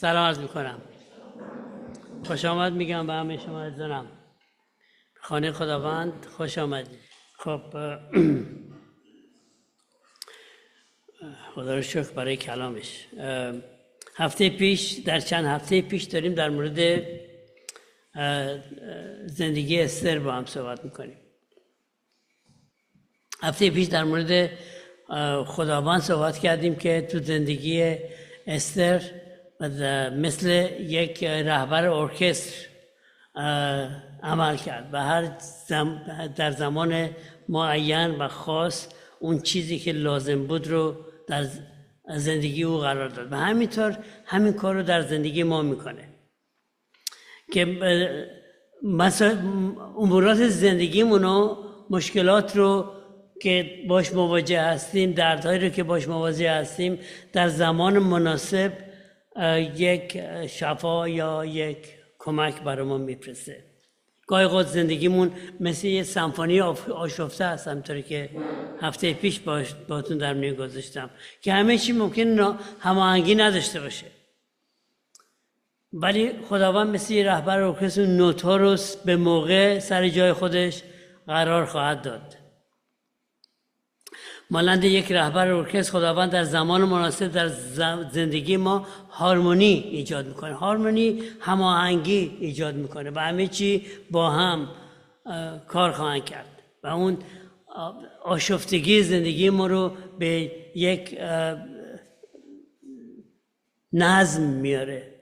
سلام عرض میکنم. خوش آمد میگم به همه شما عزیزانم. خانه خداوند خوش آمدید. خب خدا رو شکر برای کلامش. چند هفته پیش داریم در مورد زندگی استر با هم صحبت میکنیم. هفته پیش در مورد خداوند صحبت کردیم که تو زندگی استر مثل یک رهبر ارکستر عمل کرد و در زمان معین و خاص اون چیزی که لازم بود رو در زندگی او قرار داد و همینطور همین کار رو در زندگی ما میکنه که امورات زندگیمون رو، مشکلات رو که باش مواجه هستیم، دردهایی رو که باش مواجه هستیم، در زمان مناسب یک شفا یا یک کمک برای ما میفرسته. گاهی اوقات زندگیمون مثل یه سمفونی آشفته هست، همونطوری که هفته پیش باهاتون در میون گذاشتم که همه چی ممکن هماهنگی نداشته باشه، ولی خداوند مثل یه رهبر ارکستر نوت‌ها رو به موقع سر جای خودش قرار خواهد داد. مانند یک رهبر ارکستر، خداوند در زمان مناسب در زندگی ما هارمونی ایجاد میکنه، هارمونی هماهنگی ایجاد میکنه و همه چی با هم کار خواهند کرد و اون آشفتگی زندگی ما رو به یک نظم میاره،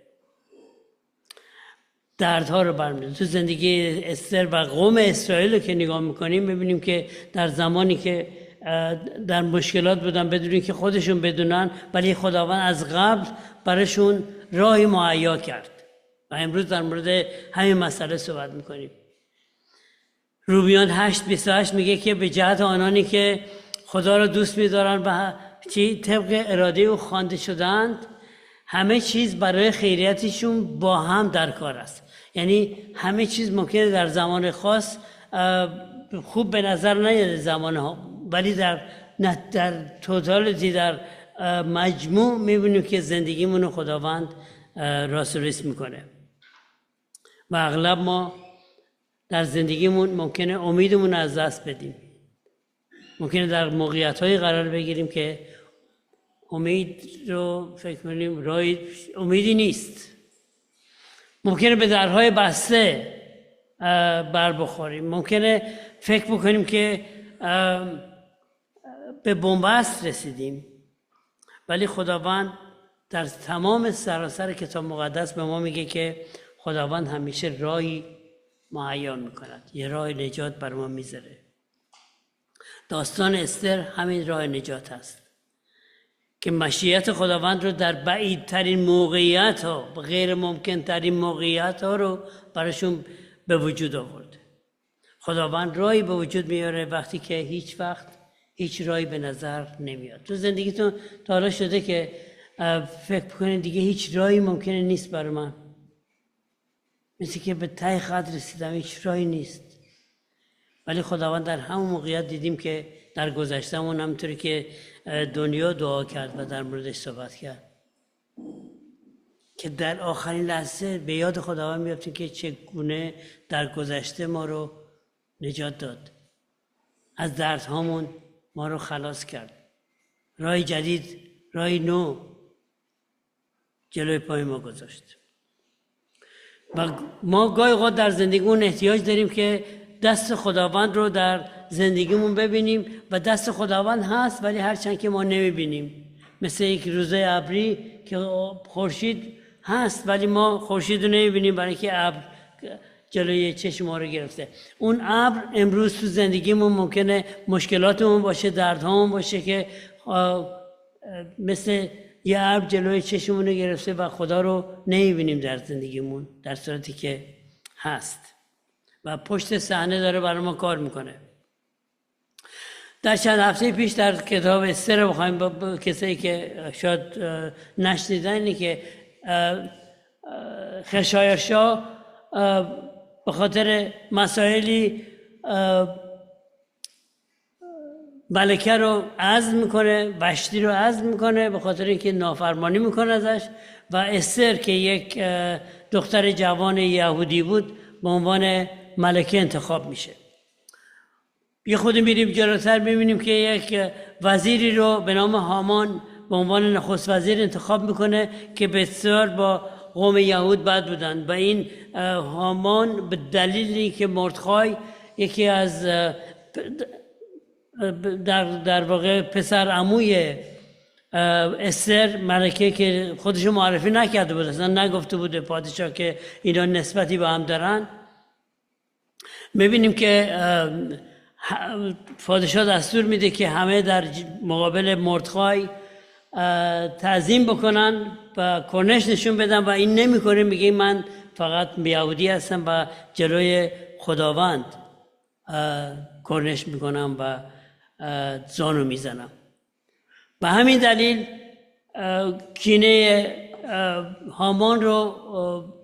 دردها رو برمی‌داره. تو زندگی استر و قوم اسرائیل رو که نگاه میکنیم میبینیم که در زمانی که در مشکلات بودن بدون که خودشون بدونن، ولی خداوند از قبل براشون راهی مهیا کرد و امروز در مورد همین مسئله صحبت میکنیم. رومیان 8:28 میگه که به جهت آنانی که خدا را دوست می‌دارن و طبق اراده او خوانده شدند، همه چیز برای خیریتشون با هم در کار است. یعنی همه چیز ممکنه در زمان خاص خوب به نظر نیاد زمان ها، ولی در توتالیتی، در مجموع میبینیم که زندگیمون رو خداوند راست و ریست میکنه و اغلب ما در زندگیمون ممکنه امیدمون از دست بدیم، ممکنه در موقعیت‌های قرار بگیریم که امید رو فکر کنیم امیدی نیست، ممکنه به درهای بسته بر بخوریم، ممکنه فکر بکنیم که به بنبست رسیدیم، ولی خداوند در تمام سراسر کتاب مقدس به ما میگه که خداوند همیشه راهی مهیا میکند، یه راه نجات بر ما میذاره. داستان استر همین راه نجات هست که مشیت خداوند رو در بعیدترین موقعیت ها، غیر ممکن ترین موقعیت ها رو براشون به وجود آورده. خداوند راهی به وجود میاره وقتی که هیچ وقت هیچ راهی به نظر نمیاد. تو زندگیتون تا حالا شده که فکر کنید دیگه هیچ راهی ممکنه نیست برای من، مثل که به ته خط رسیدم، هیچ راهی نیست، ولی خداوند در همون موقعیت دیدیم که در گذشتمون همونطوری که دنیا دعا کرد و در موردش صحبت کرد که در آخرین لحظه به یاد خداوند میافتیم که چگونه در گذشته ما رو نجات داد، از دردهامون ما رو خلاص کرد، راه جدید، راه نو جلوی پای ما گذاشت. و ما گاهی اوقات در زندگیمون احتیاج داریم که دست خداوند رو در زندگیمون ببینیم و دست خداوند هست ولی هرچند که ما نمیبینیم، مثل یک روزه ابری که خورشید هست ولی ما خورشید رو نمیبینیم برای که ابر جلوی چشم ما رو گرفته. اون ابر امروز تو زندگیمون ممکنه مشکلاتمون باشه، دردهامون باشه که مثل یه ابر جلوی چشممون رو گرفته و خدا رو نمیبینیم در زندگیمون، در صورتی که هست و پشت صحنه داره برای ما کار میکنه. در چند هفته پیش در کتاب استر بخوایم با کسایی که شاید نشنیدن، اینه که خشایارشا به خاطر مسائلی ملکه رو عزل میکنه، وشتی رو عزل میکنه به خاطر اینکه نافرمانی میکنه ازش، و استر که یک دختر جوان یهودی بود به عنوان ملکه انتخاب میشه. یه خود میریم جلوتر میبینیم که یک وزیری رو به نام هامان به عنوان نخست وزیر انتخاب میکنه که بسیار با قوم یهود بد بودن، و این هامان به دلیلی که مردخای یکی از در واقع پسر عموی استر، ملکه که خودشو معرفی نکرده بود، اصلا نگفته بود پادشاه که اینا نسبتی به هم دارن، میبینیم که پادشاه دستور میده که همه در مقابل مردخای تعظیم بکنن و کرنش نشون بدن، و این نمیکنه، میگه من فقط یهودی هستم و جلوی خداوند کرنش میکنم و زانو میزنم. به همین دلیل کینه هامان رو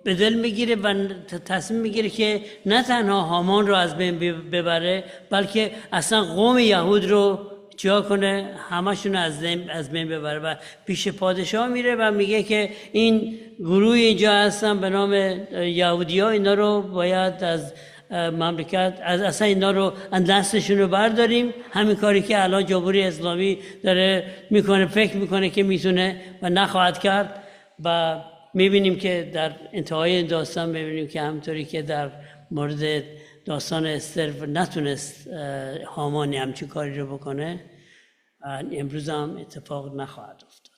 به دل میگیره و تصمیم میگیره که نه تنها هامان رو از بین ببره، بلکه اصلا قوم یهود رو چیا کنه، همشون از بین ببره، و پیش پادشاه میره و میگه که این گروه اینجا هستن به نام یهودی ها، اینا رو باید از مملکت، از اصلا اینا رو دستشون رو برداریم. همین کاری که الان جمهوری اسلامی داره میکنه، فکر میکنه که میتونه و نخواهد کرد. و میبینیم که در انتهای این داستان میبینیم که همطوری که در مورد داستان استر نتونست هامانی همچین کاری رو بکنه، امروز هم اتفاق نخواهد افتاد.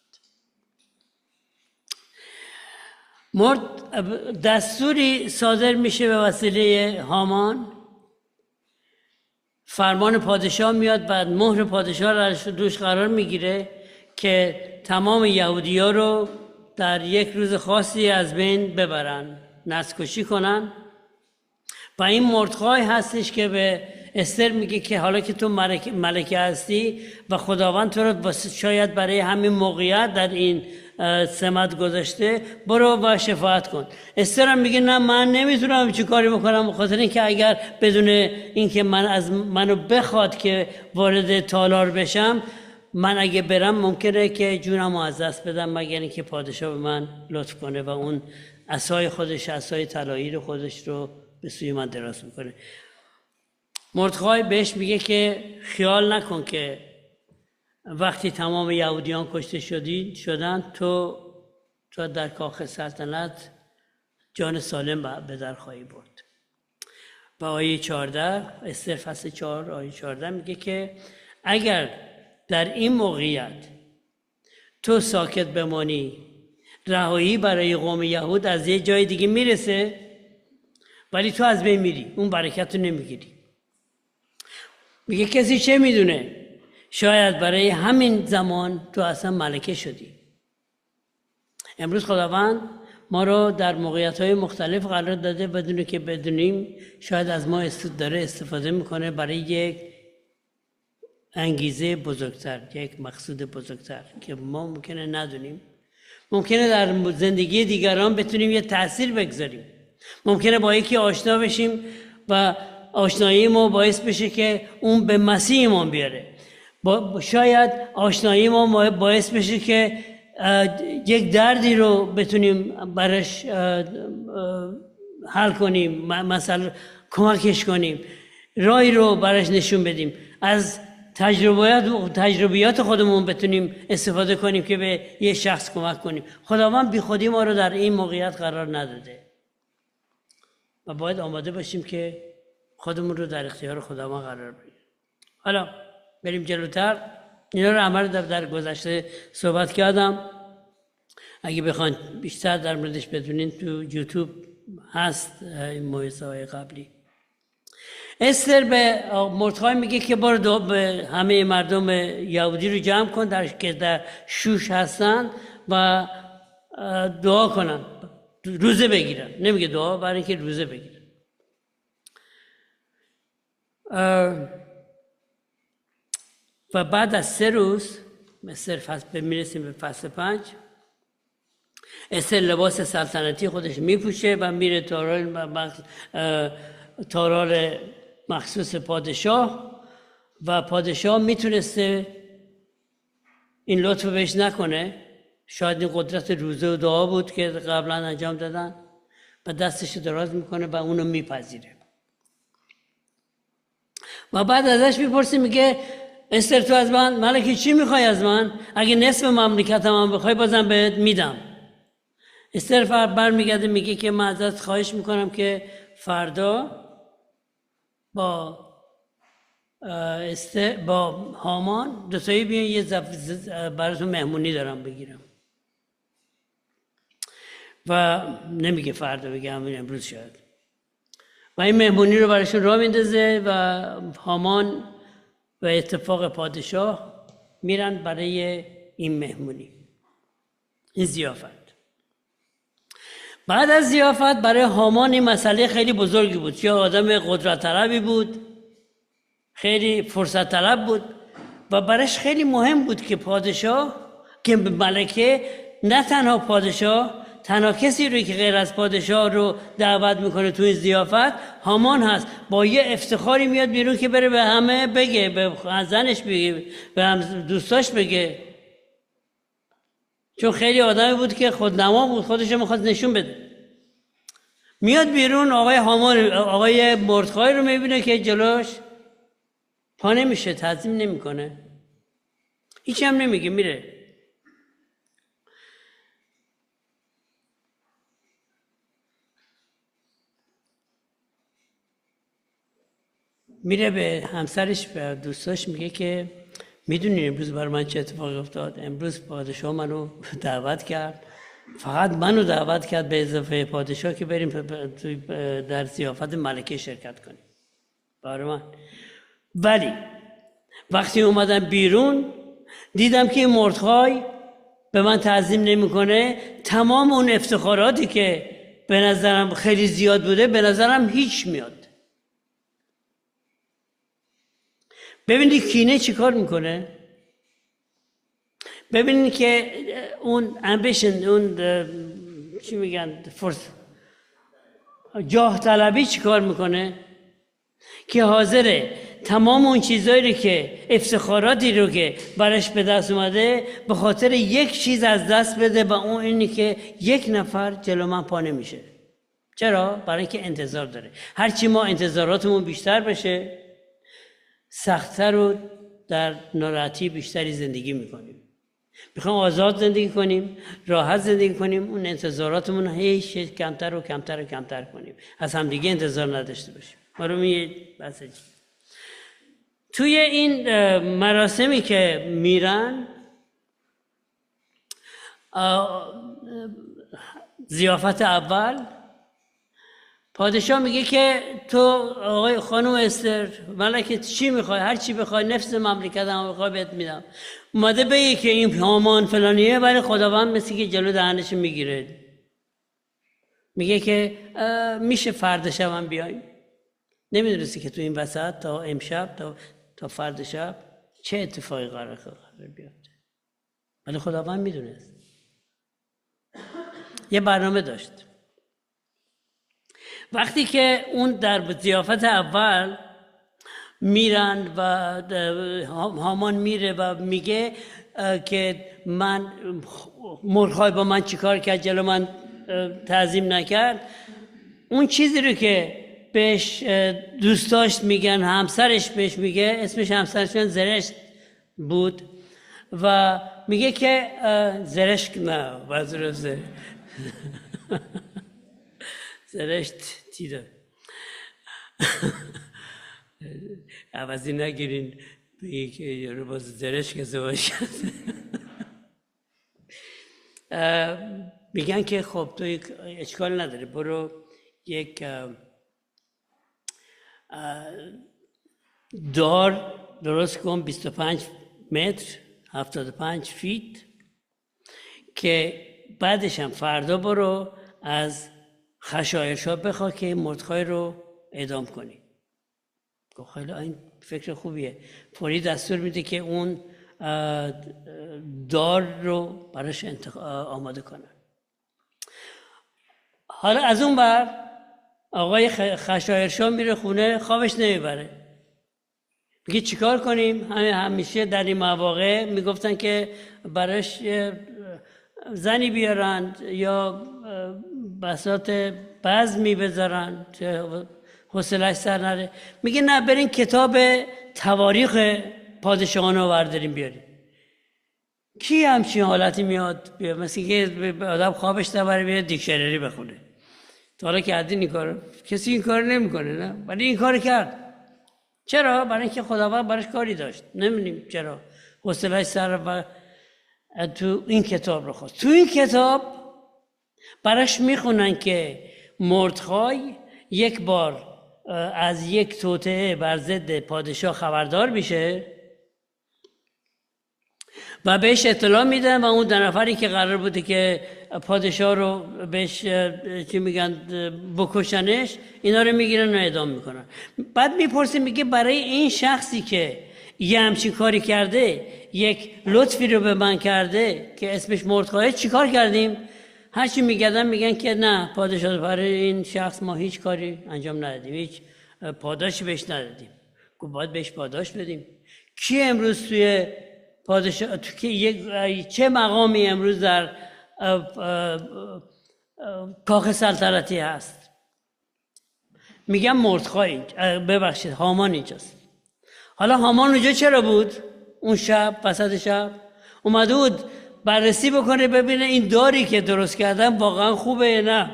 دستوری صادر میشه به وسیله هامان، فرمان پادشاه میاد، بعد مهر پادشاه را روش قرار میگیره که تمام یهودی ها رو در یک روز خاصی از بین ببرن، نسل‌کشی کنن. و این مردخای هستش که به استر میگه که حالا که تو ملکه هستی و خداوند تو رو شاید برای همین موقعیت در این سمت گذاشته، برو و شفاعت کن. استر هم میگه نه، من نمیتونم چی کاری بکنم، بخاطر اینکه اگر بدون اینکه منو بخواد که وارد تالار بشم، من اگه برم ممکنه که جونمو از دست بدم، مگر اینکه پادشاه به من لطف کنه و اون عصای خودش، عصای طلایی رو خودش رو به سوی من دراز میکنه. مردخای بهش میگه که خیال نکن که وقتی تمام یهودیان کشته شدن تو در کاخ سلطنت جان سالم به در خواهی برد. و آیه 14 استر فصل 4 آیه 14 میگه که اگر در این موقعیت تو ساکت بمانی، رهایی برای قوم یهود از یه جای دیگه میرسه، ولی تو از بین میری، اون برکت رو نمیگیری. میگه کسی چه میدونه، شاید برای همین زمان تو اصلا ملکه شدی. امروز خداوند ما رو در موقعیت‌های مختلف قرار داده بدون که بدونیم، شاید از ما داره استفاده میکنه برای یک انگیزه بزرگتر، یک مقصود بزرگتر که ما ممکنه ندونیم. ممکنه در زندگی دیگران بتونیم یه تأثیر بگذاریم، ممکنه با یکی آشنا بشیم و آشنایی ما باعث بشه که اون به مسیح ایمان بیاره. شاید آشنایی ما باعث بشه که یک دردی رو بتونیم براش حل کنیم، مثلا کمکش کنیم، راهی رو براش نشون بدیم، از تجربیات خودمون بتونیم استفاده کنیم که به یه شخص کمک کنیم. خداوند بی خودی ما رو در این موقعیت قرار نداده و باید آماده باشیم که خودمون رو در اختیار خداوند قرار بدیم. حالا بریم جلوتر. اینا رو همه در گذشته صحبت کردم. اگه بخواید بیشتر در موردش بدونین تو یوتیوب هست این موعظه‌های قبلی. استر به مردخای میگه که برو به همه مردم یهودی رو جمع کن که در شوش هستن و دعا کنن، روزه بگیرن. نمیگه دعا، برای اینکه روزه بگیرن. و بعد از 3 روز میرسیم به فصل 5. استر لباس سلطنتی خودش میپوشه و میره تالار مخصوص پادشاه و پادشاه میتونسته این لطف بهش نکنه. شاید این قدرت روزه و دعا بود که قبلا انجام دادن و دستش دراز میکنه و اونو میپذیره و بعد ازش میپرسه، میگه استر تو از من ملکه چی میخوای از من؟ اگه نصف مملکت هم بخوای بازم بهت میدم. استر برمیگرده میگه که من ازت خواهش میکنم که فردا با هامان دوتایی بیان یه براتون مهمونی دارم بگیرم. و نمیگه فردا، بگه همین امروز شاید. و این مهمونی رو براشون راه میندازه و هامان و اتفاق پادشاه میرن برای این مهمونی، این ضیافت. بعد از ضیافت برای هامان این مسئله خیلی بزرگی بود، چون آدم قدرت طلبی بود، خیلی فرصت طلب بود و برایش خیلی مهم بود که پادشاه، که ملکه، نه تنها پادشاه، تنها کسی رو که غیر از پادشاه رو دعوت میکنه تو این ضیافت هامان هست. با یه افتخاری میاد بیرون که بره به همه بگه، به زنش بگه، به هم دوستاش بگه، چون خیلی آدمی بود که خودنما بود، خودش رو میخواد نشون بده. میاد بیرون، آقای هامان، آقای مردخای رو میبینه که جلوش پا نمیشه، تعظیم نمیکنه، هیچی هم نمیگه، میره به همسرش و دوستاش میگه که میدونی امروز برای من چه اتفاقی افتاد؟ امروز پادشاه منو دعوت کرد، فقط منو دعوت کرد به اضافه پادشاه که بریم در ضیافت ملکه شرکت کنیم برای من. ولی وقتی اومدم بیرون دیدم که مردخای به من تعظیم نمیکنه. تمام اون افتخاراتی که به نظرم خیلی زیاد بوده به نظرم هیچ میاد. ببینید کینه چی کار میکنه؟ ببینید که اون امبیشن، اون چی میگن، جاه طلبی چی کار میکنه؟ که حاضره تمام اون چیزایی رو که افتخاراتی رو که برش به دست اومده به خاطر یک چیز از دست بده و اون اینی که یک نفر جلو من پا نمیشه. چرا؟ برای اینکه انتظار داره. هرچی ما انتظاراتمون بیشتر بشه سخت‌تر و در ناراحتی بیشتری زندگی میکنیم. میخوام آزاد زندگی کنیم، راحت زندگی کنیم، اون انتظاراتمون هیچ کمتر و کمتر و کمتر کنیم، از همدیگه انتظار نداشته باشیم. توی این مراسمی که میرن، ضیافت اول، پادشاه میگه که تو آقای خانم استر ملکه چی میخوای؟ هر چی بخوای، نفس مملکت هم بخوای بهت میدم. اومده بگه که این هامان فلانیه، ولی خداوند مثل که جلو دهنش میگیره، میگه که میشه فردا شب هم بیایم. نمیدونستی که تو این وسط تا امشب تا فردا شب چه اتفاقی قرار بیفته، ولی خداوند میدونست، یه برنامه داشت. وقتی که اون در ضیافت اول میرن و هامان میره و میگه که من مردخای با من چیکار کرد، جلو من تعظیم نکرد، اون چیزی رو که بهش دوستاش میگن، همسرش بهش میگه، اسمش همسرش زرشت بود و میگه که زرشت نه وزیر زرشت تیده عوضی نگیرین بگی که یارو باز زرشت که زواج کرده. میگن که خب تو اشکال نداره، برو یک دار درست کن 25 متر 75 فیت، که بعدش هم فردا برو از خشایرشا بخوا که مردخای رو اعدام کنی. خیلی این فکر خوبیه. فوری دستور میده که اون دار رو براش آماده کنن. حالا از اون بر آقای خشایرشا میره خونه، خوابش نمیبره. میگه چیکار کنیم؟ همیشه در این مواقع میگفتن که براش زنی بیارن یا بساط بزمی بذارن که حوصله‌اش سر نره. میگه نه، برین کتاب تواریخ پادشاهان رو برداریم بیاریم. کی همچین حالتی میاد؟ مثل که آدم خوابش نبره بیاد دیکشنری بخونه. تا حالا کردین این کارو؟ کسی این کار نمیکنه، نه؟ ولی این کار کرد. چرا؟ برای اینکه خداوند براش کاری داشت. نمیدونیم چرا حوصله‌اش سر و تو این کتاب رو خواست. تو این کتاب براش میخونن که مردخای یک بار از یک توطئه بر ضد پادشاه خبردار میشه و بهش اطلاع میدن و اون 2 نفری که قرار بوده که پادشاه رو بهش چی میگن بکشنش، اینا رو میگیرن و اعدام میکنن. بعد میپرسه، میگه برای این شخصی که یه همچین کاری کرده، یک لطفی رو به من کرده که اسمش مردخای، چی کار کردیم؟ هرچی میگردن میگن که نه، پادشاه برای این شخص ما هیچ کاری انجام ندادیم، هیچ پاداشی بهش ندادیم. گفت باید بهش پاداش بدیم. کی امروز توی پادشاه چه مقامی امروز در کاخ سلطنتی هست؟ میگم مردخای، ببخشید هامان اینجاست. حالا هامان اونجا چرا بود؟ اون شب وسط شب اومده بود بررسی بکنه ببینه این داری که درست کردن واقعا خوبه یا نه،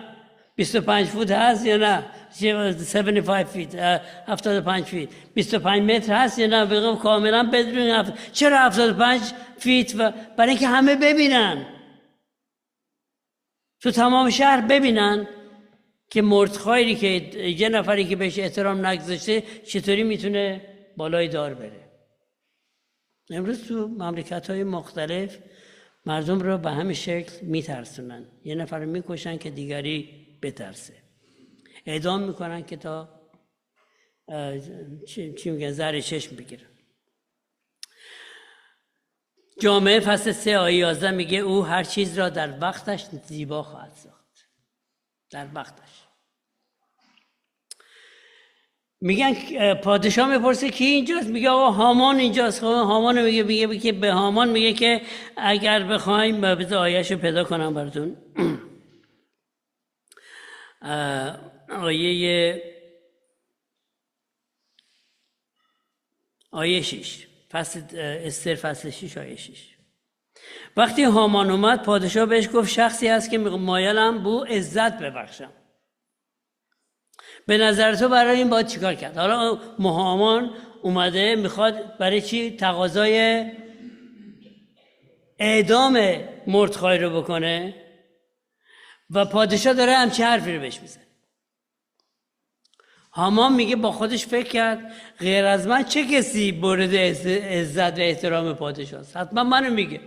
25 فوت هست یا نه، 75 فیت 75 فیت 25 متر هست یا نه، بگم کاملا بدون چرا 75 فیت؟ و برای اینکه همه ببینن، تو تمام شهر ببینن که مردخایی که یه نفری که بهش احترام نگذاشته چطوری میتونه بالای دار بره. امروز تو مملکت‌های مختلف مردم رو به همین شکل میترسونن، یه نفر رو میکشن که دیگری بترسه، اعدام میکنن که تا چی میگن زر چشم بگیرن. جامعه فصل 3 آیه 11 میگه او هر چیز را در وقتش زیبا خواهد ساخت. در وقتش. میگن پادشاه میپرسه کی اینجاست؟ میگه آقا هامان اینجاست. هامان میگه که به هامان میگه که اگر بخوایم، بذار آیه‌شو پیدا کنم براتون. آیه 6 فصل استر فصل 6 آیه 6. وقتی هامان اومد پادشاه بهش گفت شخصی هست که مایلم بو عزت ببخشم. به نظر تو برای این باید چیکار کرد؟ حالا هامان اومده میخواد برای چی؟ تقاضای اعدام مردخای رو بکنه و پادشاه داره همچین حرفی رو بهش میزنه. هامان میگه با خودش فکر کرد غیر از من چه کسی مورد عزت و احترام پادشاه است؟ حتما منو میگه.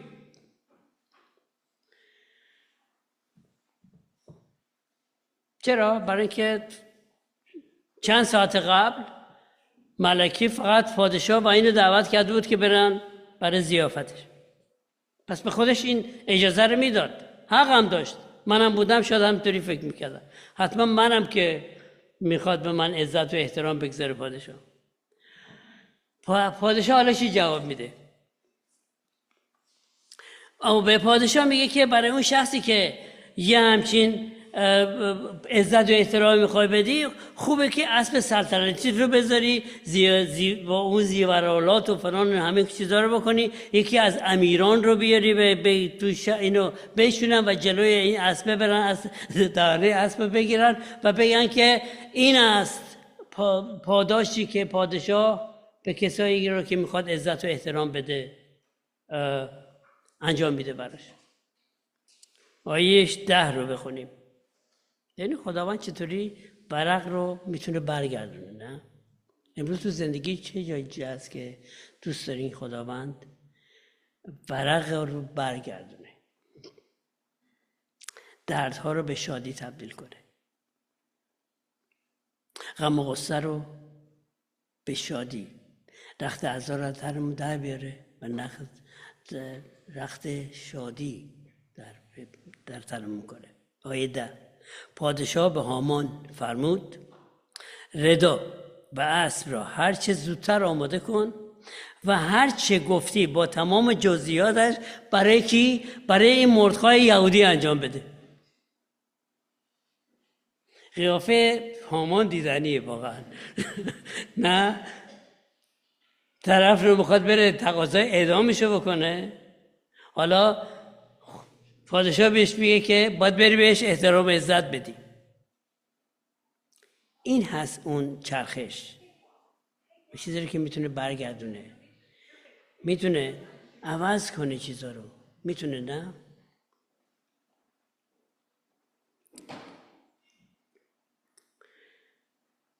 چرا؟ برای اینکه چند ساعت قبل ملکی فقط پادشاه و اینو دعوت کرده بود که برن برای ضیافتش. پس به خودش این اجازه رو میداد، حق هم داشت. منم بودم شاید همینطوری فکر میکردم، حتما منم که میخواد به من عزت و احترام بگذاره پادشاه. پادشاه حالا چی جواب میده؟ او به پادشاه میگه که برای اون شخصی که یه همچین عزت و احترام میخوای بدی، خوبه که اسب سلطنتی رو بذاری با اون زیورالات و فلان همه چیزا رو بکنی، یکی از امیران رو بیاری تو اینو بشونن و جلوی این اسب برن، از دانه اسب بگیرن و بگن که این است پاداشی که پادشاه به کسایی رو که میخواد عزت و احترام بده انجام میده براش. آیه 10 رو بخونیم. یعنی خداوند چطوری ورق رو میتونه برگردونه. نه امروز تو زندگی چه جایی هست که دوست دارین خداوند ورق رو برگردونه، دردها رو به شادی تبدیل کنه، غم و غصه رو به شادی، رخت عزا رو در بیاره و رخت شادی در تنمون کنه. آیه 10. پادشاه به هامان فرمود ردا و اسب را هر چه زودتر آماده کن و هر چه گفتی با تمام جزئیاتش برای کی؟ برای این مردخای یهودی انجام بده. قیافه هامان دیدنیه واقعا. نه طرف رو میخواد بره تقاضای اعدامشو بکنه، حالا پادشاه بهش میگه که باید بری بهش احترام و عزت بدی. این هست اون چرخش، چیزی که میتونه برگردونه، میتونه عوض کنه چیزا رو، میتونه نه.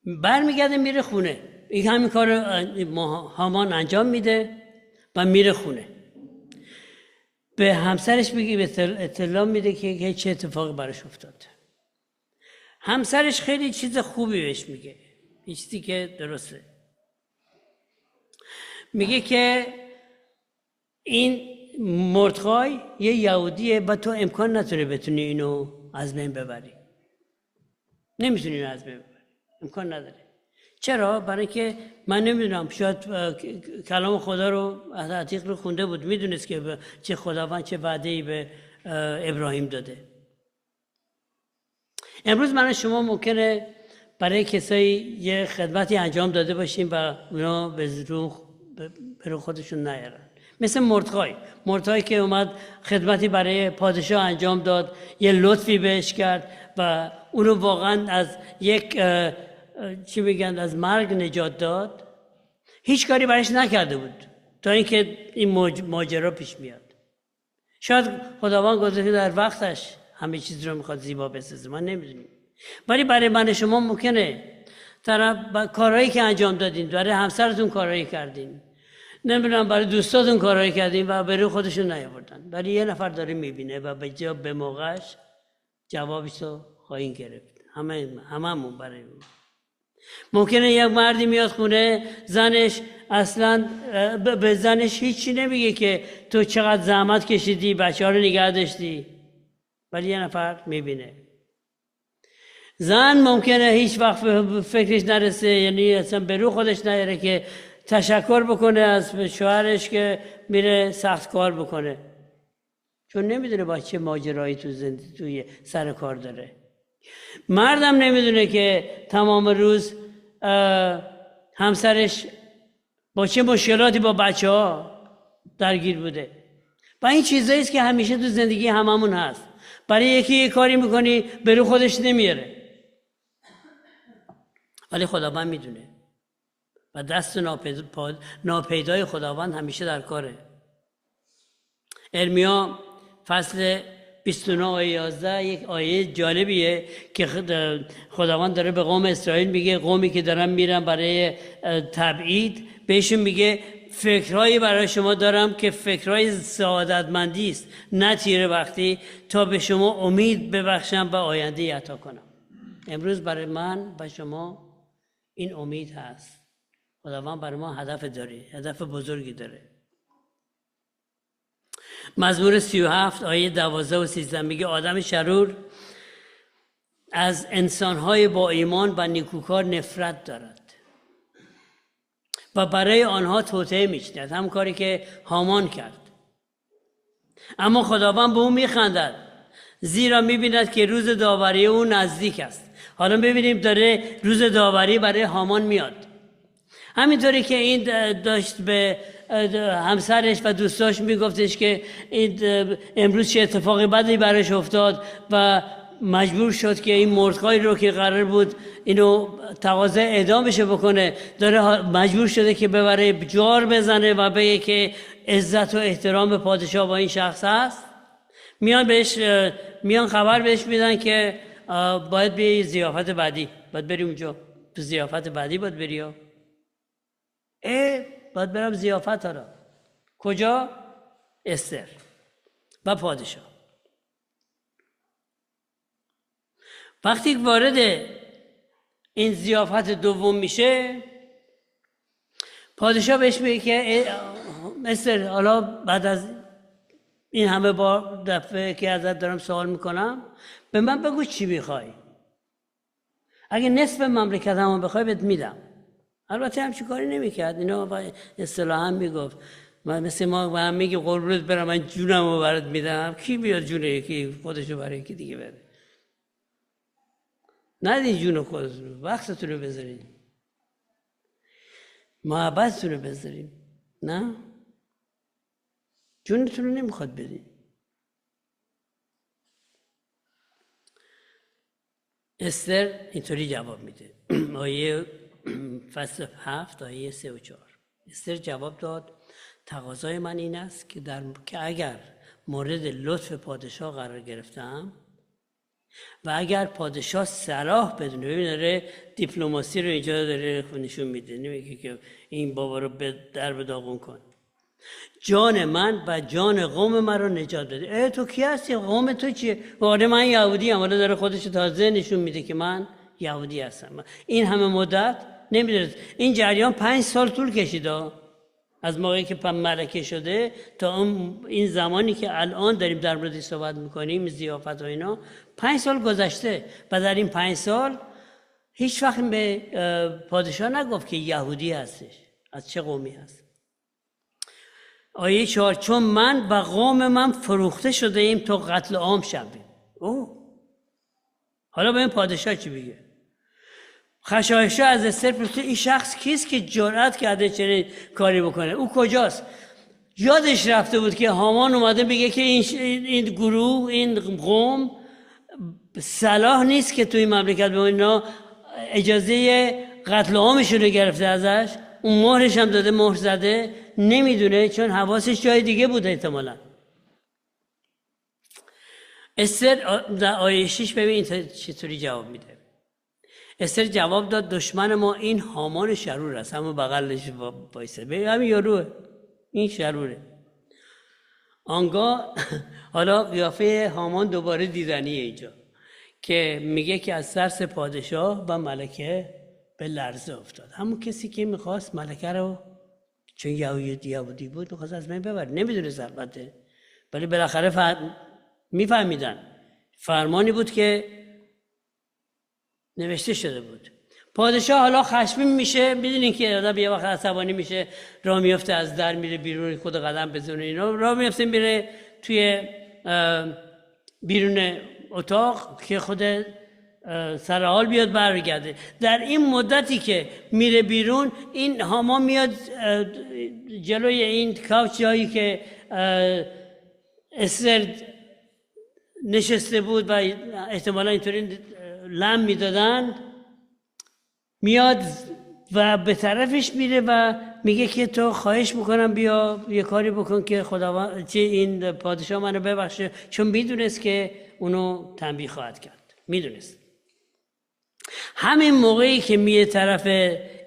برمیگرده میره خونه. این همین کار هامان انجام میده و میره خونه. به همسرش میگه، به اطلاع میده که چه اتفاقی براش افتاد. همسرش خیلی چیز خوبی بهش میگه، چیزی که درسته. میگه که این مردخای یه یهودیه و تو امکان نداره بتونی اینو از بین ببری. نمیتونی اینو از بین ببری، امکان نداره. چرا؟ برای اینکه من نمیدونم، شاید کلام خدا رو از عتیق رو خونده بود، میدونست که چه خداوند چه وعده‌ای به ابراهیم داده. امروز من شما ممکنه برای کسایی یه خدمتی انجام داده باشیم و اونا به رو خودشون نیارن. مثل مردخای که اومد خدمتی برای پادشاه انجام داد، یه لطفی بهش کرد و اونو واقعا از یک چی بگن از مرگ نجات داد. هیچ کاری برایش نکرده بود تا اینکه این ماجرا پیش میاد. شاید خداوند گذاشته در وقتش همه چیز رو میخواد زیبا بسازه، ما نمیدونیم. ولی برای من شما ممکنه طرف کارهایی که انجام دادین، برای همسرتون کارهایی کردین، نمیدونم برای دوستاتون کارهایی کردین و برای خودشون نیاوردن، ولی یه نفر داره میبینه و به موقعش جوابش رو خواهیم گرفت. هممون برای اون. ممکنه یک مردی میاد خونه، زنش اصلا به زنش هیچی نمیگه که تو چقدر زحمت کشیدی، بچه‌ها رو نگه داشتی، ولی یه نفر میبینه. زن ممکنه هیچ وقت فکرش نرسه، یعنی اصلا به رو خودش نیاره که تشکر بکنه از شوهرش که میره سخت کار بکنه، چون نمیدونه با چه ماجرایی توی سر کار داره. مردم نمیدونه که تمام روز همسرش با چه مشکلاتی با بچه ها درگیر بوده. و این چیزایی است که همیشه تو زندگی هممون هست. برای یکی یه کاری میکنی به رو خودش نمیاره، ولی خداوند میدونه و دست ناپیدای خداوند همیشه در کاره. ارمیا فصل 29 آیه 11 یک آیه جالبیه که خداوند داره به قوم اسرائیل میگه، قومی که دارن میرن برای تبعید، بهشون میگه فکرهایی برای شما دارم که فکرهای سعادتمندی است نه تیره بختی، تا به شما امید ببخشم و آینده عطا کنم. امروز برای من و شما این امید هست. خداوند برای ما هدف داره، هدف بزرگی داره. مزمور 37 آیه 12 و 13 میگه آدم شرور از انسانهای با ایمان و نیکوکار نفرت دارد و برای آنها توطئه می‌چیند، هم کاری که هامان کرد. اما خداوند به او میخندد، زیرا میبیند که روز داوری او نزدیک است. حالا ببینیم داره روز داوری برای هامان میاد. همینطوری که این داشت به همسرش و دوستاش میگفتش که امروز چه اتفاقی بدی براش افتاد و مجبور شد که این مردخای رو که قرار بود اینو تقاضای اعدامش بکنه، داره مجبور شده که ببره جار بزنه و بگه که عزت و احترام پادشاه با این شخص هست. میان خبر بهش میدن که باید بری ضیافت بعدی، باید بری اونجا، تو ضیافت بعدی باید بری. باید برم ضیافت را. کجا؟ استر و پادشاه. وقتی وارد این ضیافت دوم میشه، پادشاه بهش میگه که استر، حالا بعد از این همه بار دفعه که ازت دارم سوال میکنم، به من بگو چی میخوای. اگه نصف مملکتمو بخوای بهت میدم، البته همچین کاری نمیکرد، اینا اصطلاحا میگفت مثل ما و هم میگه قربونت برم من جونم رو برات میدم، کی بیاد جون یکی خودشو برای یکی دیگه بده؟ ندین جون خودتون، وقتتون رو بذارین، محبتتون رو بذارین، نه جونتون رو نمیخواد بدین. استر اینطوری جواب میده. آیه فصل 7 آیه 3 و 4. استر جواب داد تقاضای من این است که اگر مورد لطف پادشاه قرار گرفتم و اگر پادشاه صلاح بدونه، ببین داره دیپلماسی رو اینجا داره نشون میده، نمیگه که این بابا رو در به داغون کن، جان من و جان قوم من رو نجات بده. تو کی هستی؟ قوم تو چیه؟ آره من یهودی ام. حالا داره خودش تازه نشون میده که من یهودی هستم. این همه مدت نمیدونید این جریان 5 سال طول کشید، از موقعی که ملکه شده تا این زمانی که الان داریم در موردش صحبت میکنیم، ضیافت و اینا، 5 سال گذشته و در این 5 سال هیچ وقت به پادشاه نگفت که یهودی هستش، از چه قومی هست. آیه 4 چون من و قوم من فروخته شده ایم تا قتل عام شویم. حالا به این پادشاه چی بگه؟ خشایشا از استر پرسید این شخص کیست که جرأت کرده چنین کاری بکنه؟ او کجاست؟ یادش رفته بود که هامان اومده بگه که این گروه، این قوم صلاح نیست که توی مملکت به اینا اجازه قتل عامشون رو گرفته ازش، اون مهرش هم داده، مهر زده، نمیدونه چون حواسش جای دیگه بوده احتمالا. استر در آیه 6 ببین چطوری جواب میده. استر جواب داد دشمن ما این هامان شرور است، همون بغلش وایسه، ببین همین یاروه، این شروره. آنگاه حالا قیافه هامان دوباره دیدنیه اینجا که میگه که از ترس پادشاه و ملکه به لرزه افتاد. همون کسی که میخواست ملکه رو، چون یهودی بود، میخواست از من ببر، نمیدونه البته، ولی بالاخره میفهمیدن فرمانی بود که نوشته شده بود. پادشاه حالا خشمگین میشه، میدونین که آدم یه وقت عصبانی میشه، راه میفته از در میره بیرون، خود قدم بزنه، اینا راه میفته میره توی بیرون اتاق که خود سر حال بیاد برگرده. در این مدتی که میره بیرون، این هامان میاد جلوی این کاوچ جایی که استر نشسته بود و احتمالا اینطوری لم میدادن، میاد و به طرفش میره و میگه که تو خواهش میکنم بیا یه کاری بکن که خداوند این پادشاه منو ببخشه، چون میدونست که اونو تنبیه خواهد کرد، میدونست. همین موقعی که میه طرف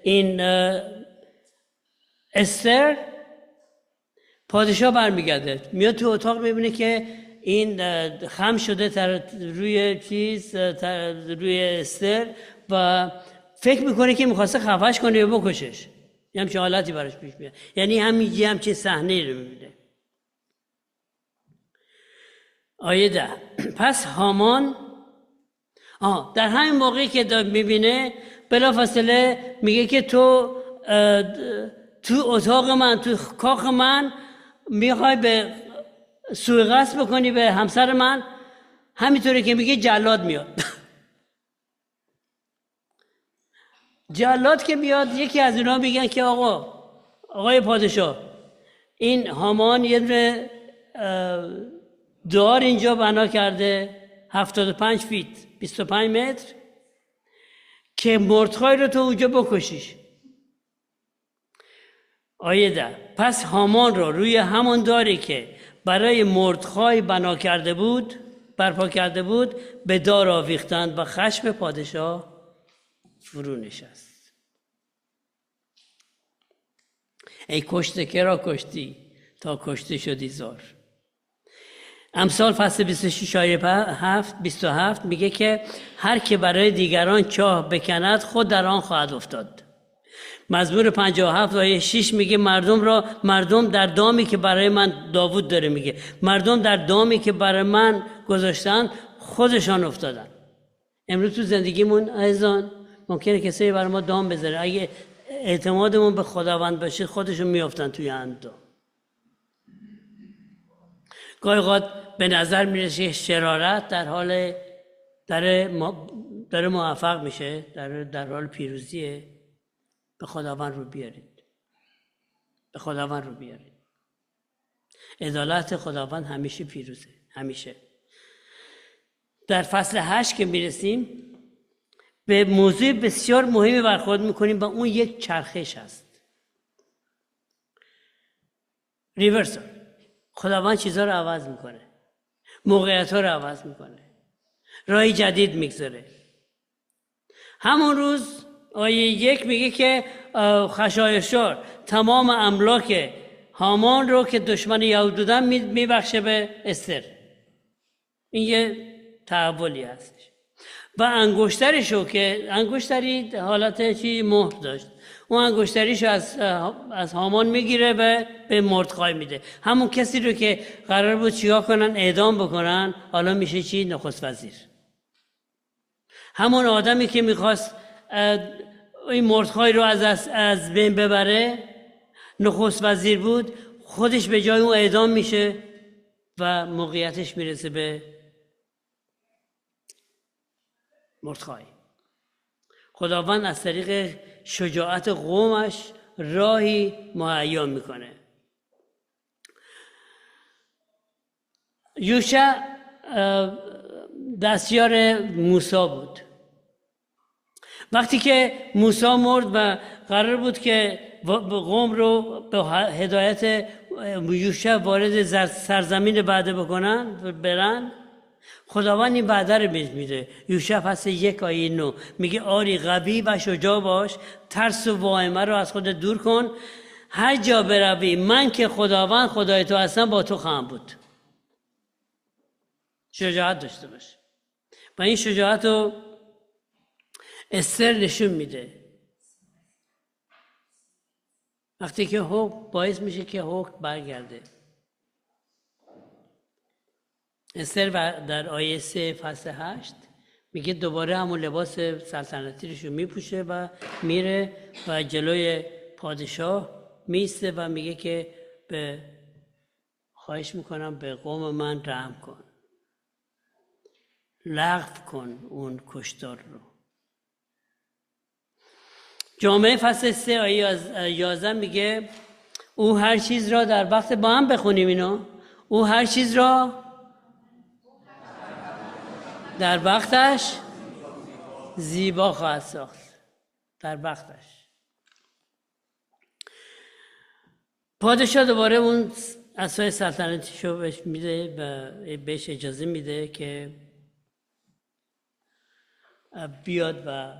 این استر، پادشاه برمیگرده، میاد تو اتاق، میبینه که این خم شده روی روی استر و فکر میکنه که میخواسته خفش کنه یا بکشش. یه همچه حالتی براش پیش میاد، یعنی همچه صحنه رو میبینه. آیه 10 پس هامان در همین موقعی که میبینه، بلافاصله میگه که تو اتاق من، تو کاخ من میخوای به سوء قصد بکنی به همسر من. همینطوری که میگه جلاد میاد. جلاد که میاد، یکی از اینا میگن که آقای پادشاه، این هامان یه دونه دار اینجا بنا کرده 75 فیت 25 متر که مردخای رو تو اونجا بکشیش. آیه 10 پس هامان رو روی همون داری که برای مردخای برپا کرده بود به دار آویختند و خشم پادشاه فرو نشست. ای کشته که را کشتی تا کشته شدی زار. امثال فصل 26 آیه 27 میگه که هر که برای دیگران چاه بکند خود در آن خواهد افتاد. مزمور 57 آیه 6 میگه مردم در دامی که برای من، داوود داره میگه، مردم در دامی که برای من گذاشتن خودشان افتادن. امروز تو زندگیمون عزیزان ممکنه کسی برای ما دام بذاره، اگه اعتمادمون به خداوند باشه خودشون میافتن توی اندو. گاهی اوقات به نظر میرسه شرارت در حال داره موفق میشه، در حال پیروزیه. به خداوند رو بیارید، به خداوند رو بیارید. عدالت خداوند همیشه پیروزه، همیشه. در فصل 8 که میرسیم به موضوع بسیار مهمی برخورد میکنیم و اون یک چرخش هست. ریورسال. خداوند چیزها رو عوض میکنه، موقعیت ها رو عوض میکنه، راهی جدید میگذاره. همون روز آیه 1 میگه که خشایارشار تمام املاک هامان رو که دشمن یهود بودن میبخشه به استر. این یه تحولی هستش. و انگشتریشو که انگشتری حالت چی مهر داشت، اون انگشتریشو از هامان میگیره و به مردخای میده. همون کسی رو که قرار بود چیکار کنن؟ اعدام بکنن، حالا میشه چی؟ نخست وزیر. همون آدمی که میخواست این مردخای رو از بین ببره، نخست وزیر بود، خودش به جای اون اعدام میشه و موقعیتش میرسه به مردخای. خداوند از طریق شجاعت قومش راهی مهیا میکنه. یوشع دستیار موسی بود. وقتی که موسی مرد و قرار بود که قوم رو به هدایت یوشع وارد سرزمین وعده بکنن، برن، خداوند این وعده رو میده. یوشع فصل 1 آیه 9 میگه آری قوی و شجاع باش، ترس و واهمه رو از خودت دور کن، هر جا بروی من که خداوند خدای تو هستم با تو خواهم بود. شجاعت داشته باش. و این شجاعت رو استر نشون میده. وقتی که حکم باعث میشه که حکم برگرده. استر در آیه 3 فصل 8 میگه دوباره همون لباس سلطنتی رو میپوشه و میره و جلوی پادشاه میسته و میگه که خواهش میکنم به قوم من رحم کن، لغو کن اون کشتار رو. جامعه فصل 3 آیه 11 میگه او هر چیز را در وقت، با هم بخونیم اینو، او هر چیز را در وقتش زیبا خواهد ساخت. در وقتش. پادشاه دوباره اون عصای سلطنتیشو بهش میده و بهش اجازه میده که بیاد و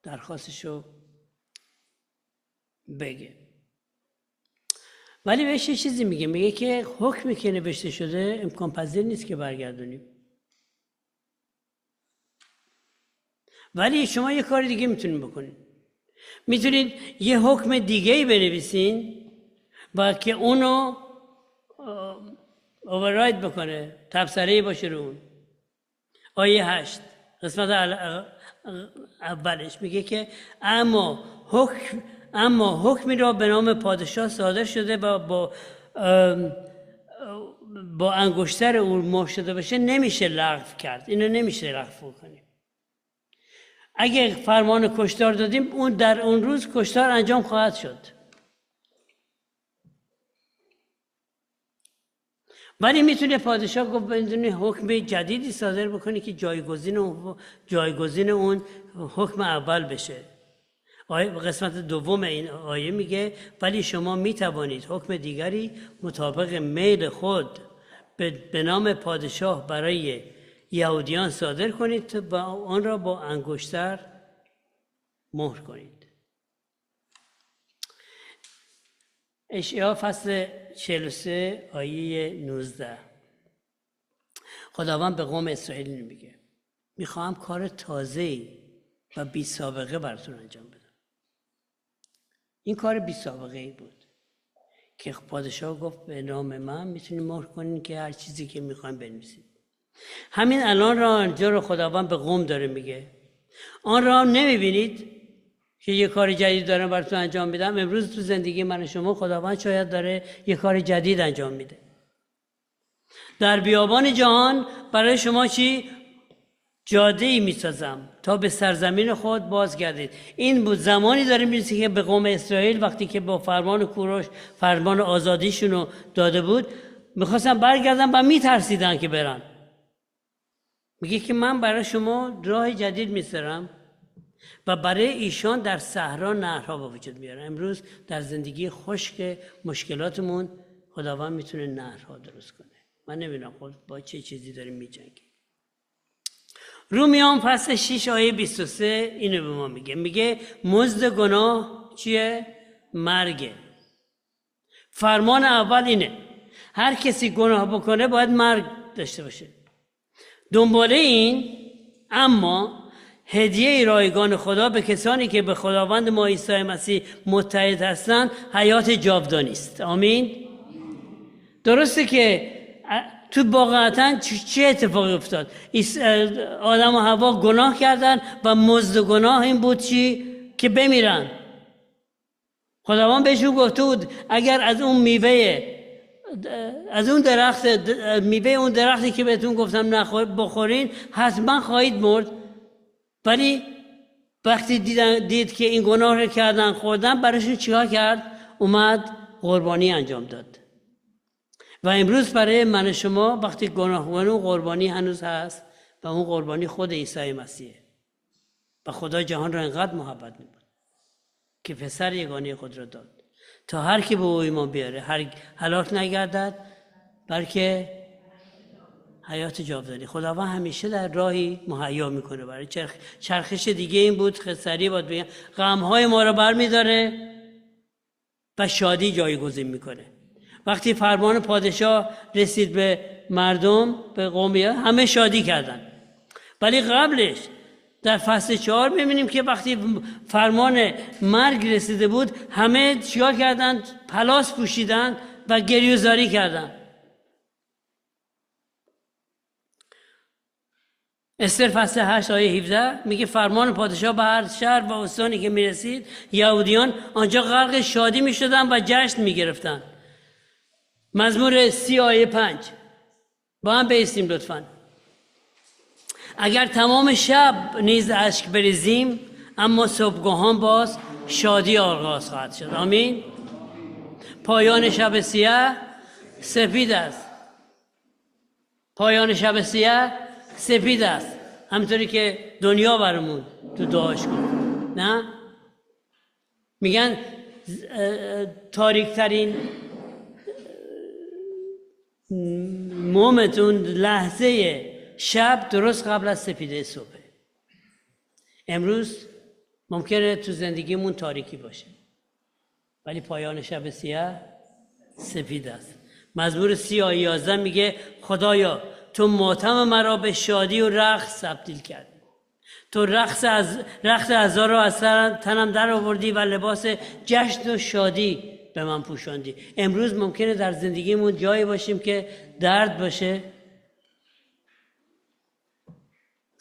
درخواستشو بگه. ولی بهش یه چیزی میگه که حکمی که نوشته شده امکان پذیر نیست که برگردونیم. ولی شما یه کار دیگه میتونید بکنید. میتونید یه حکم دیگه‌ای بنویسین و که اونو اوورراید بکنه، تبصره‌ای باشه رو اون. آیه 8 قسمت اولش میگه که اما حکمی را به نام پادشاه صادر شده و با انگشتر اون مهر شده باشه نمیشه لغو کرد. اینو نمیشه لغو کنیم. اگه فرمان کشتار دادیم اون در اون روز کشتار انجام خواهد شد. ولی میتونه پادشاه گفت بدون حکم جدیدی صادر بکنه که جایگزین اون حکم اول بشه. قسمت دوم این آیه میگه ولی شما میتوانید حکم دیگری مطابق میل خود به نام پادشاه برای یهودیان صادر کنید و آن را با انگشتر مهر کنید. اشعیا فصل 43 آیه 19 خداوند به قوم اسرائیل میگه میخواهم کار تازه‌ای و بی سابقه براتون انجام بدم. این کار بی سابقه ای بود که پادشاه گفت به نام من میتونید مهر کنین که هر چیزی که میخواین بنویسید. همین الان را اینجا رو خداوند به قوم داره میگه. آن را نمیبینید که یه کار جدید دارم براتون انجام میدم. امروز تو زندگی من شما خداوند شاید داره یه کار جدید انجام میده. در بیابان جهان برای شما چی؟ جاده‌ای میسازم تا به سرزمین خود بازگردید. این بود زمانی داره میرسه که به قوم اسرائیل وقتی که با فرمان کوروش فرمان آزادیشونو داده بود میخواستن برگردن و میترسیدن که برن. میگه که من برای شما راه جدید میسازم و برای ایشان در صحرا نهرها به وجود میارم. امروز در زندگی خشک مشکلاتمون خداوند میتونه نهرها درست کنه. من نمیدونم خود با چه چیزی داریم میجنگیم. رومیان فصل 6 آیه 23 اینو به ما میگه مزد گناه چیه؟ مرگه. فرمان اول اینه هر کسی گناه بکنه باید مرگ داشته باشه. دنباله این اما هدیه رایگان خدا به کسانی که به خداوند ما عیسی مسیح متحد هستند حیات جاودانی است. آمین. درسته که تو واقعا چه اتفاقی افتاد؟ آدم و حوا گناه کردن و مزد گناه این بود چی؟ که بمیرن. خداوند بهشون گفته بود اگر از اون میوه از اون درخت میوه اون درختی که بهتون گفتم بخورین حتما خواهید مرد. ولی وقتی دید که این گناه رو کردن خوردن برایشون چیکار کرد؟ اومد قربانی انجام داد. و امروز برای من و شما وقتی گناه کنیم قربانی هنوز هست و اون قربانی خود عیسی مسیحه. و خدا جهان را انقدر محبت می‌کنه که پسر یگانه خود را داد تا هر کی به او ایمان بیاره هلاک نگردد بلکه حیات جاودانی. خداوند همیشه در راهی مهیا میکنه برای چرخش دیگه این بود خسری باید بگم غم‌های ما را برمی‌داره و شادی جایگزین میکنه. وقتی فرمان پادشاه رسید به مردم به قومیه همه شادی کردن. ولی قبلش در فصل 4 می‌بینیم که وقتی فرمان مرگ رسیده بود همه چیکار کردند؟ پلاس پوشیدن و گریه‌زاری کردند. استر فصل 8 آیه 17 میگه فرمان پادشاه به هر شهر و استانی که میرسید یهودیان آنجا غرق شادی میشدن و جشن میگرفتن. مزمور 30 آیه 5 با هم بایستیم لطفاً. اگر تمام شب نیز اشک بریزیم اما صبحگاهان باز شادی آغاز خواهد شد. آمین. پایان شب سیاه سپید است. پایان شب سیاه سپید است. همطوری که دنیا برامون تو دعاش کن. نه؟ میگن تاریکترین مومنتون لحظه شب درست قبل از سپیده صبح. امروز ممکنه تو زندگیمون تاریکی باشه ولی پایان شب سیاه سپید است. مزمور 30 آیه 11 میگه خدایا تو ماتم مرا به شادی و رقص تبدیل کردی. تو رخت عزا را از تنم در آوردی و لباس جشن و شادی به من پوشاندی. امروز ممکنه در زندگیمون جایی باشیم که درد باشه،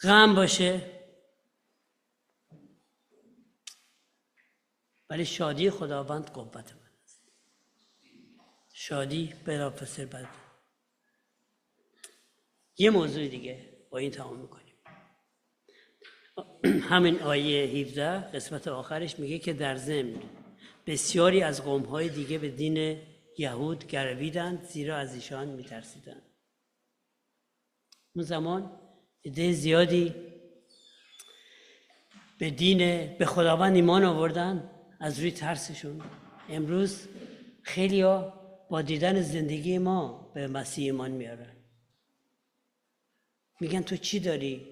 غم باشه، ولی شادی خداوند قوت من است. شادی بلافاصله بعد. یه موضوع دیگه با این تمام میکنیم. همین آیه 17 قسمت آخرش میگه که در ضمن بسیاری از قوم‌های دیگه به دین یهود گرویدند زیرا از ایشان میترسیدند. اون زمان عده زیادی به خداوند ایمان آوردن از روی ترسشون. امروز خیلیا با دیدن زندگی ما به مسیح ایمان میارن. میگن تو چی داری؟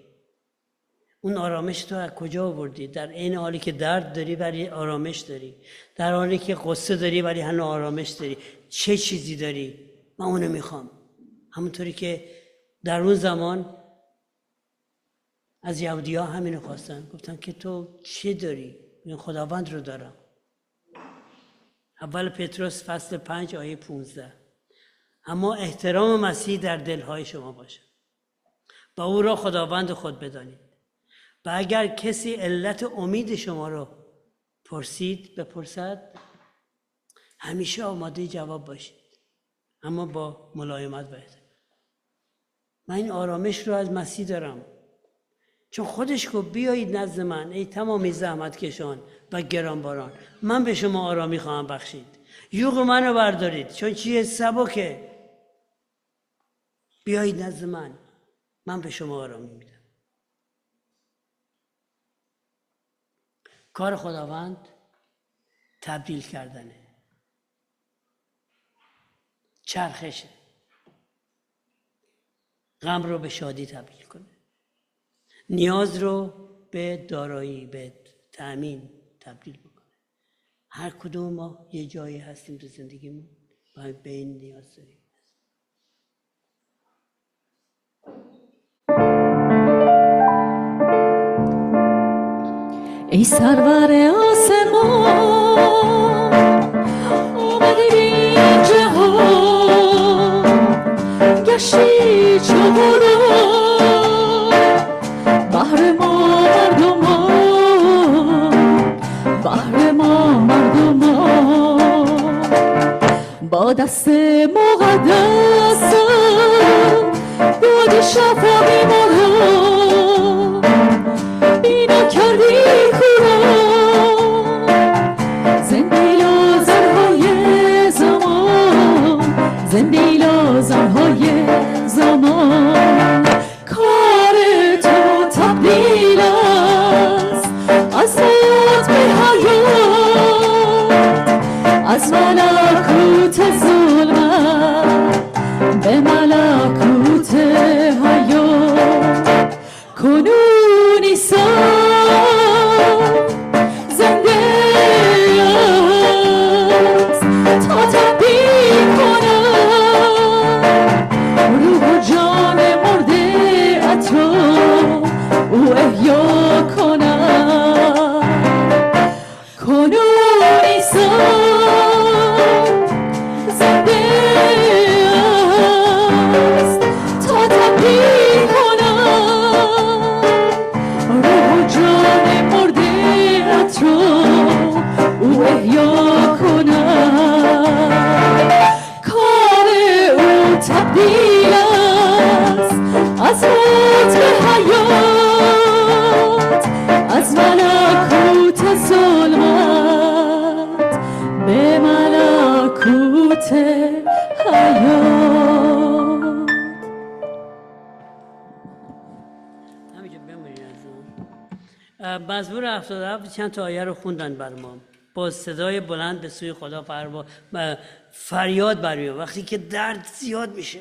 اون آرامش تو از کجا آوردی؟ در این حالی که درد داری ولی آرامش داری، در حالی که قصه داری ولی هنوز آرامش داری. چه چیزی داری؟ من اونو میخوام. همونطوری که در اون زمان از یهودی‌ها همینو خواستن، گفتن که تو چه داری؟ من خداوند رو دارم. اول پتروس فصل 5 آیه 15. اما احترام مسیح در دلهای شما باشه و او را خداوند خود بدانید. و اگر کسی علت امید شما رو بپرسد همیشه آماده جواب باشید، اما با ملایمت باید. من این آرامش رو از مسیح دارم، چون خودش گفت بیایید نزد من ای تمامی زحمت کشان و گرانباران، من به شما آرامی خواهم بخشید. یوغ منو بردارید چون چیه سبکه. بیایید نزد من به شما آرامی میدم. کار خداوند تبدیل کردنه، چرخشه، غم رو به شادی تبدیل کنه، نیاز رو به دارایی، به تأمین تبدیل بکنه. هر کدوم ما یه جایی هستیم تو زندگیمون باید به این نیاز داریم. ای سرور آسمان اومدی به این جهان، گشتی چو باران بهر ما مردمان، با دست مقدس دادی شفا بیماران، بینا کردی زنده لازمهای زمان. کار تو تبدیل است از موت به حیات، از ملکوت ظلمت به ملکوت حیات. کنون عیسی زنده است تا تبدیل کند روح و جان مرده تو، او احیا کند. کنون عیسی زنده است تا تبدیل کند روح و جان مرده تو، او احیا کند. کار او تبدیل است از موت به حیات، از ملکوت ظلمت به ملکوت حیات. همینجا بمونید. مزمور 77 چند تا آیه رو خوندن بر ما. با صدای بلند به سوی خدا فریاد برمیاد وقتی که درد زیاد میشه.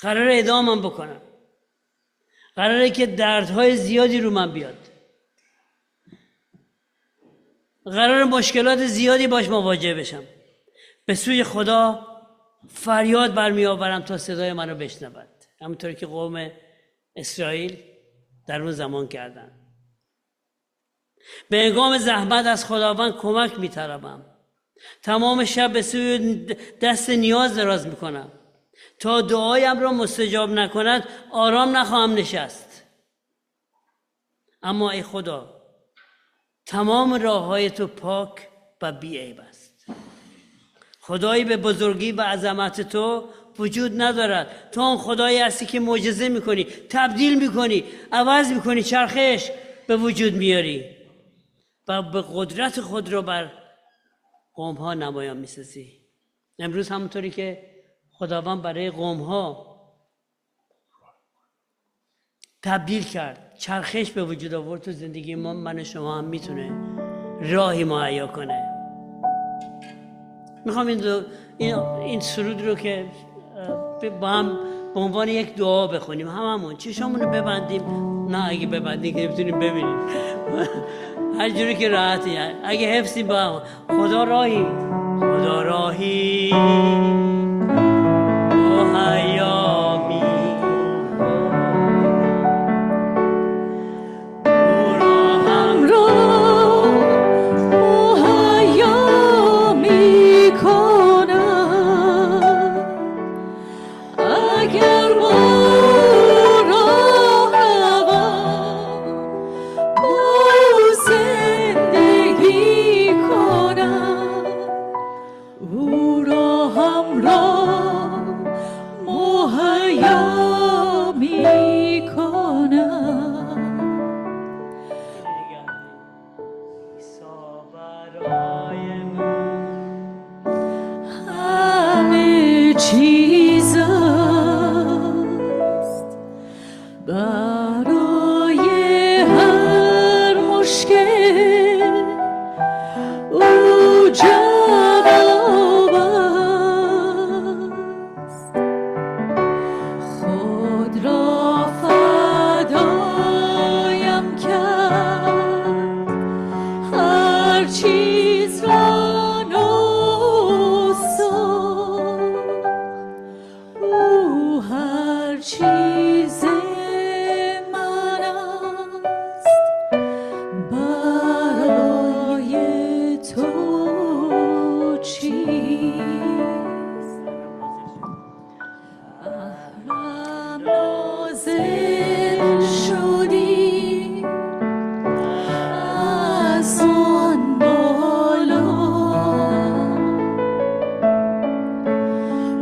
قراره ادامم بکنم، قراره که دردهای زیادی رو من بیاد، قراره مشکلات زیادی باش مواجه بشم. به سوی خدا فریاد برمی آورم تا صدای منو بشنود، همونطوری که قوم اسرائیل در اون زمان کردن. به هنگام زحمت از خداوند کمک می‌طلبم. تمام شب به سوی دست نیاز دراز میکنم. تا دعایم را مستجاب نکند آرام نخواهم نشست. اما ای خدا، تمام راه‌های تو پاک و بی‌عیب است. خدایی به بزرگی و عظمت تو وجود ندارد. تو آن خدایی هستی که معجزه میکنی، تبدیل میکنی، عوض میکنی، چرخش به وجود میاری و به قدرت خود را بر قوم ها نمایان میسازی. امروز همونطوری که خداوند برای قوم ها تبدیل کرد، چرخش به وجود آورد، تو زندگی ما، من شما هم میتونه راهی مهیا کنه. میخوام این سرود رو که با هم به عنوان یک دعا بخونیم، هممون چشامون رو ببندیم. نه اگه ببندیم که بتونیم ببینیم هر جوری که راحتی. اگه حفظیم با هم خدا راهی و حیامی او راهم را مهیا می‌کند. اگر ما را با کنم عیسی برای من همه چیز است برای هر مشکل او جواب است خود را فدایم کرد هر چیز را نو ساخت او هر چیز من است برای تو چیست احرم نازل شدی از آن بالا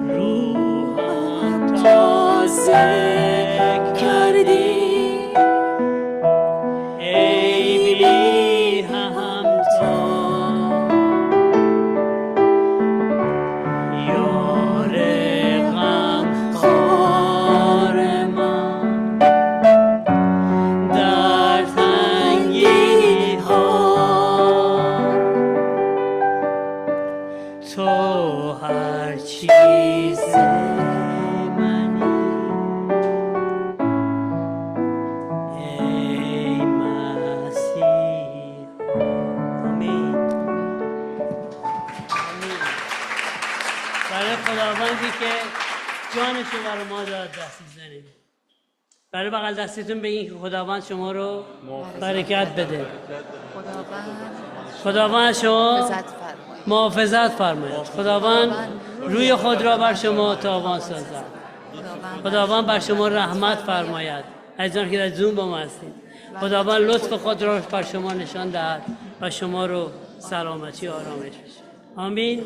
روحم تازه کردی ای بی همتا یار غمخوار من در تنگی ها تو هر چیز منی ای مسیح آمین برای خداوندی که جانشو برای ما داد دست میزنیم برای بغل دستتون بگین که خداوند شما رو برکت بده خداوند شما محافظت فرماید خداوند روی خود را بر شما تابان سازد خداوند بر شما رحمت فرماید عزیزان که در زوم با ما هستید خداوند لطف خود را بر شما نشان دهد و شما رو سلامتی و آرامش بشه آمین